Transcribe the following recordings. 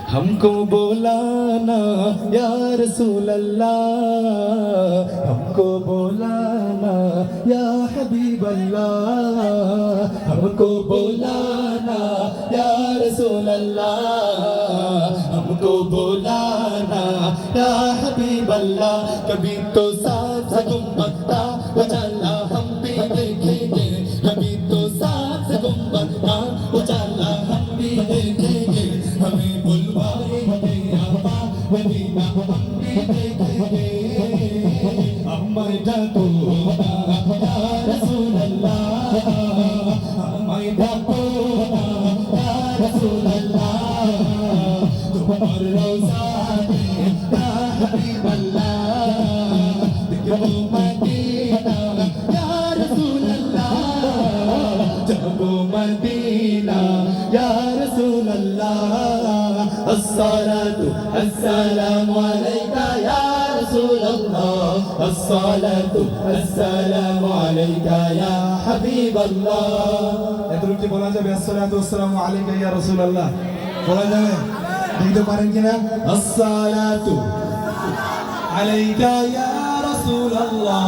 हमको बोलाना या रसूल अल्लाह, हमको बोलाना या हबीब अल्लाह, हमको बोलाना या रसूल अल्लाह, हमको बोलाना या हबीब अल्लाह। कभी तो साथ गुम्बदा उजाला हम भी देखेंगे, कभी तो साथ गुम्बदा उजाला हम भी देखेंगे। हमें बुलवाएंगे आका मदीना हम भी देखेंगे। हमें ढकोना या रसूल अल्लाह, हमें ढकोना या रसूल अल्लाह, तुम्हार रोज़ा में या हबीब अल्लाह, दिखो मदीना या रसूल अल्लाह, जबो मदीना या रसूल अल्लाह। अस्सलातु अस्सलामु अलैका या रसूल अल्लाह, अस्सलातु अस्सलामु अलैका या हबीब अल्लाह। এতটুকু বলা যাবে আসসালাতু আসসালামু আলাইকা ইয়া রাসূলুল্লাহ বলা যাবে? দিতে পারেন কিনা? अस्सलातु अलैका या रसूल अल्लाह,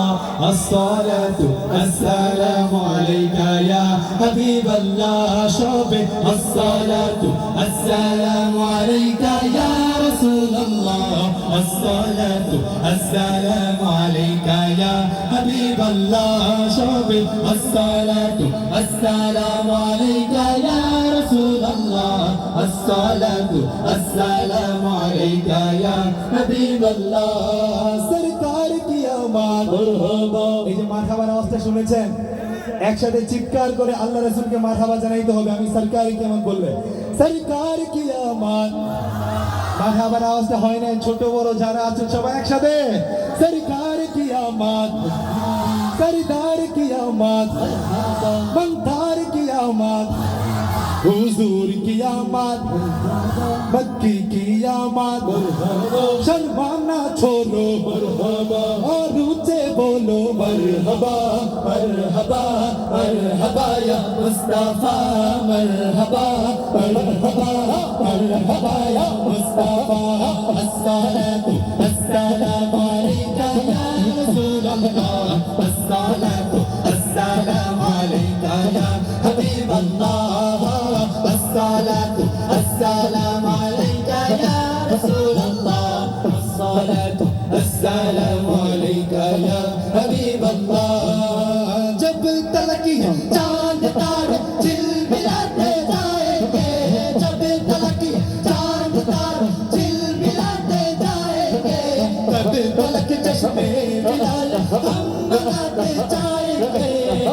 अस्सलातु अस्सलामु अलैका या हबीब अल्लाह। शोबे अस्सलातु अस्सलामु अलैका या रसूल अल्लाह, अस्सलातु अस्सलामु अलैका या हबीब अल्लाह। शोबे अस्सलातु अस्सलामु अलैका या रसूल अल्लाह, अस्सलातु अस्सलामु अलैका या हबीब अल्लाह। सरकार की आवाज़ मरहबा। এই যে মারহাবার আওয়াজটা শুনেছেন, একসাথে চিৎকার করে আল্লাহ রাসূলকে মারহাবা জানাইতে হবে। আমি সরকার কেমন বলবে? सरकार की आवाज़। মারহাবার আওয়াজটা হয় না, ছোট বড় যারা আছেন সবাই একসাথে। सरकार की आवाज़, सरदार की आवाज़, मंदार की आवाज़, हुजूर की आवाज़, मक्की की आवाज़। शर्माना छोड़ो मरहबा और ऊंचे बोलो मरहबा, मरहबा मरहबा या मुस्तफा, मरहबा मरहबा मरहबा या मुस्तफा। अस्सलातु अस्सलामु अलैका या रसूल अल्लाह, अस्सलातु अस्सलामु अलैका या हबीब अल्लाह, अस्सलातु अस्सलामु अलैका या रसूल अल्लाह, अस्सलातु अस्सलामु अलैका या हबीब अल्लाह। जब तलक चांद तारे चिलमिलाते जाएंगे, जब तलक चांद तारे चिलमिलाते जाएंगे, तब तलक चश्मे बिलाल हम बनाते जाएंगे।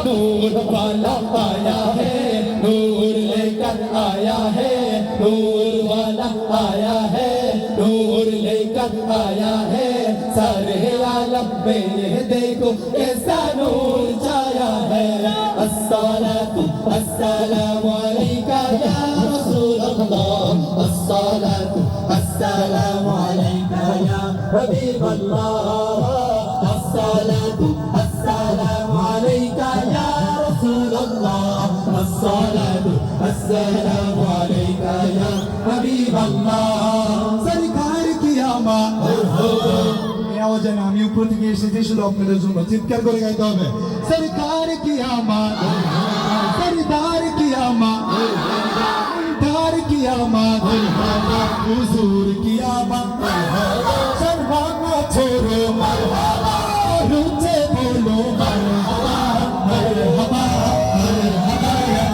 नूर वाला आया है, नूर लेकर आया है, नूर वाला आया है, नूर लेकर आया है। सारे आलम में ये देखो कैसा नूर छाया है। अस्सलातु अस्सलामु अलैका या रसूल अल्लाह, अस्सलातु अस्सलामु अलैका या हबीब अल्लाह, अस्सलातु अस्सलामु अलैका या रसूल अल्लाह, अस्सलातु अस्सलामु अलैका या हबीब अल्लाह। सरकार की आवाज़ এই আওয়াজে না, আমি উপর থেকে এসেছি শুধু আপনাদের জন্য, চিৎকার করে গাইতে হবে। सरकार की आवाज़, सरदार की आवाज़, दार की आवाज़, हुजूर की आवाज़। शर्माना छोड़ो मरहबा, ऊंचे बोलो मरहबा, मरहबा मरहबा या